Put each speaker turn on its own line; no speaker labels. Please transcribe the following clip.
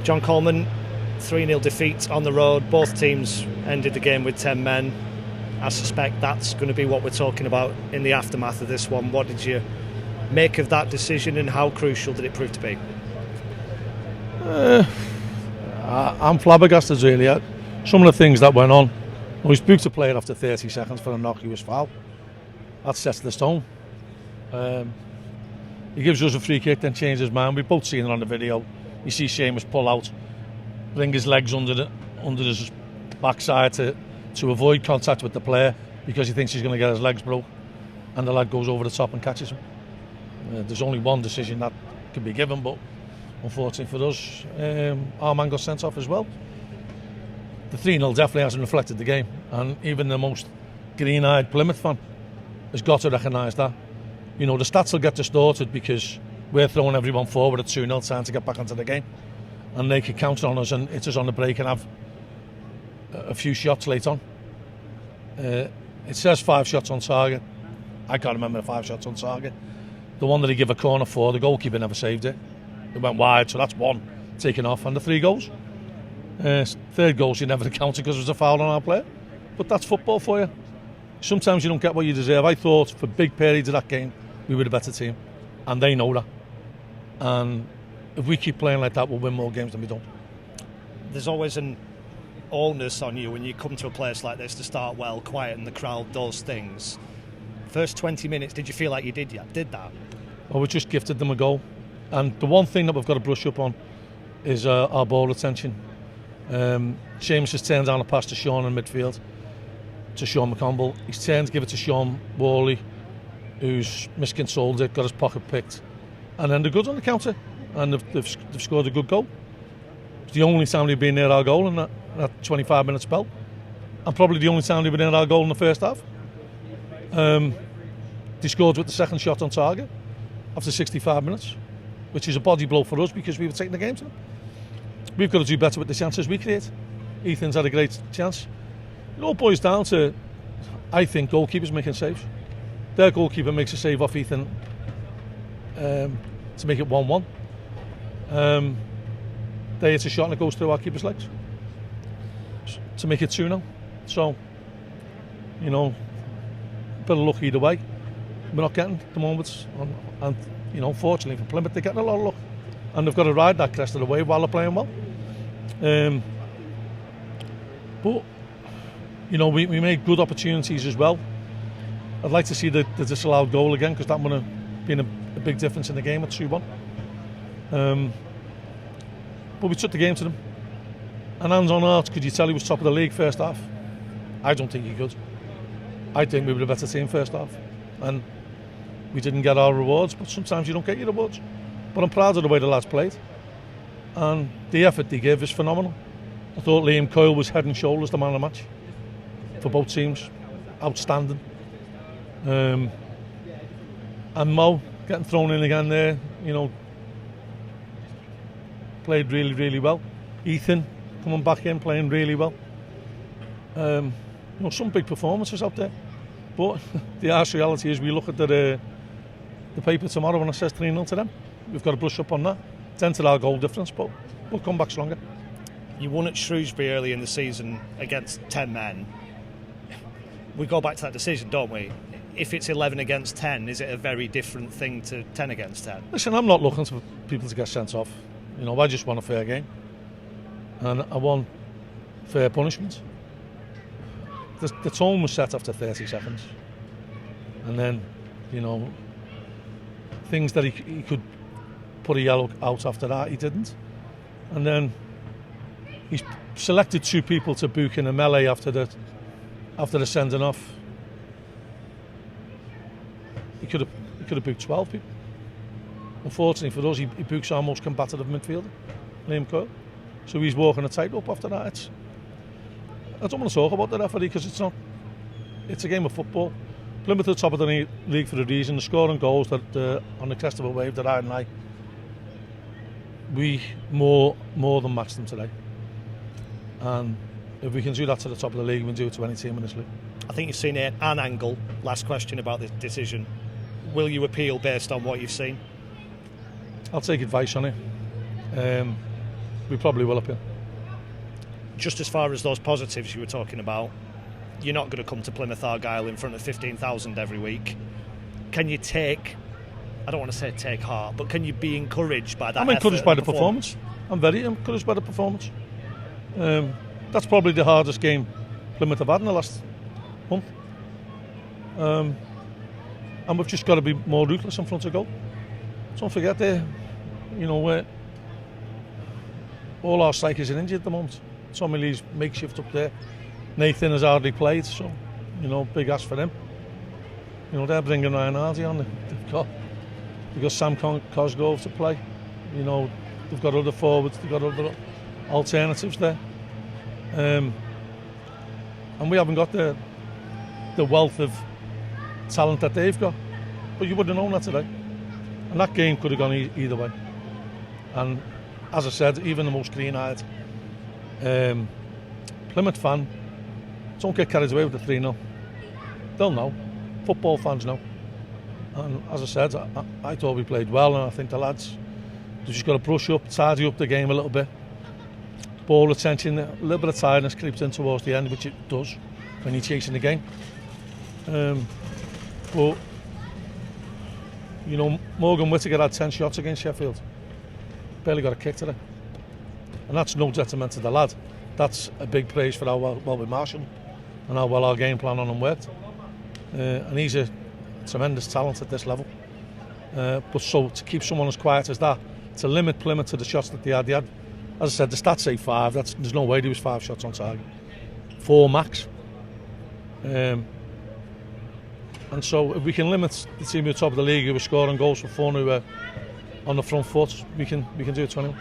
John Coleman, 3-0 defeat on the road. Both teams ended the game with 10 men. I suspect that's going to be what we're talking about in the aftermath of this one. What did you make of that decision, and how crucial did it prove to be?
I'm flabbergasted, really, at some of the things that went on. We spoke to a player after 30 seconds for a knock, he was fouled. That sets the stone. He gives us a free kick, then changes his mind. We've both seen it on the video. You see Seamus pull out, bring his legs under his backside to avoid contact with the player because he thinks he's going to get his legs broke, and the lad goes over the top and catches him. There's only one decision that can be given, but unfortunately for us, our man got sent off as well. The 3-0 definitely hasn't reflected the game, and even the most green-eyed Plymouth fan has got to recognise that. You know, the stats will get distorted because we're throwing everyone forward at 2-0 trying to get back into the game, and they could count on us and hit us on the break and have a few shots late on. It says 5 shots on target. I can't remember the 5 shots on target. The one that he gave a corner for, the goalkeeper never saved it. It went wide, so that's 1 taken off, and the 3 goals. Third goals you never counted because it was a foul on our player. But that's football for you. Sometimes you don't get what you deserve. I thought for big periods of that game we were the better team, and they know that. And if we keep playing like that, we'll win more games than we don't.
There's always an onus on you when you come to a place like this to start well, quiet, and the crowd does things. First 20 minutes, did you feel like you did that?
Well, we just gifted them a goal. And the one thing that we've got to brush up on is our ball retention. Seamus has turned down a pass to Sean in midfield, to Sean McConville. He's turned to give it to Sean Worley, who's misconsoled it, got his pocket picked, and then they're good on the counter, and they've scored a good goal. It's the only time they've been near our goal in that 25-minute spell, and probably the only time they've been near our goal in the first half. They scored with the second shot on target after 65 minutes, which is a body blow for us because we were taking the game to them. We've got to do better with the chances we create. Ethan's had a great chance. It all boils down to, I think, goalkeepers making saves. Their goalkeeper makes a save off Ethan to make it 1-1. They hit a shot and it goes through our keeper's legs to make it 2-0. So, you know, a bit of luck either way. We're not getting the moments, and you know, fortunately for Plymouth, they're getting a lot of luck, and they've got to ride that crest of the wave while they're playing well. But you know, we made good opportunities as well. I'd like to see the disallowed goal again, because that would have been a big difference in the game at 2-1. But we took the game to them, and hands on heart, could you tell he was top of the league first half? I don't think he could. I think we were the better team first half, and we didn't get our rewards, but sometimes you don't get your rewards. But I'm proud of the way the lads played, and the effort they gave is phenomenal. I thought Liam Coyle was head and shoulders the man of the match for both teams. Outstanding. And Mo getting thrown in again there, you know, played really, really well. Ethan coming back in, playing really well. You know, some big performances out there, but the harsh reality is we look at the paper tomorrow and it says 3-0 to them. We've got to brush up on that. 10 to our goal difference, but we'll come back stronger.
You won at Shrewsbury early in the season against 10 men. We go back to that decision, don't we? If it's 11 against 10, is it a very different thing to 10 against 10?
Listen, I'm not looking for people to get sent off. You know, I just want a fair game, and I want fair punishment. The tone was set after 30 seconds, and then, you know, things that he could put a yellow out after that, he didn't. And then he's selected 2 people to book in a melee after the sending off. He could have booked 12 people. Unfortunately for us, he books our most combative midfielder, Liam Coyle. So he's walking a tightrope after that. I don't want to talk about the referee because it's not. It's a game of football. Plymouth are top of the league for a reason. The scoring goals that on the crest of a wave that I and I. We more than matched them today. And if we can do that to the top of the league, we can do it to any team in this league.
I think you've seen an angle. Last question about this decision. Will you appeal based on what you've seen?
I'll take advice on it. We probably will up here.
Just as far as those positives you were talking about, you're not going to come to Plymouth Argyle in front of 15,000 every week. Can you I don't want to say take heart, but can you be encouraged by that?
I'm encouraged by the performance. I'm very encouraged by the performance. That's probably the hardest game Plymouth have had in the last month. And we've just got to be more ruthless in front of goal. Don't forget all our strikers are injured at the moment. Tommy Lee's makeshift up there. Nathan has hardly played, so big ask for him. They're bringing Ryan Hardy on. They've got Sam Cosgrove to play. They've got other forwards. They've got other alternatives there. And we haven't got the wealth of talent that they've got. But you would have known that today. And that game could have gone either way. And as I said, even the most green-eyed Plymouth fan, don't get carried away with the 3-0. They'll know. Football fans know. And as I said, I thought we played well, and I think the lads, they've just got to brush up, tidy up the game a little bit. Ball retention, a little bit of tiredness creeps in towards the end, which it does when you're chasing the game. But Morgan Whittaker had 10 shots against Sheffield. Barely got a kick today. And that's no detriment to the lad. That's a big praise for how well we marshalled and how well our game plan on him worked. And he's a tremendous talent at this level. But so to keep someone as quiet as that, to limit Plymouth to the shots that they had, as I said, the stats say 5. There's no way there was 5 shots on target. 4 max. And so if we can limit the team at the top of the league who were scoring goals for fun, who were on the front foot, we can do it 21.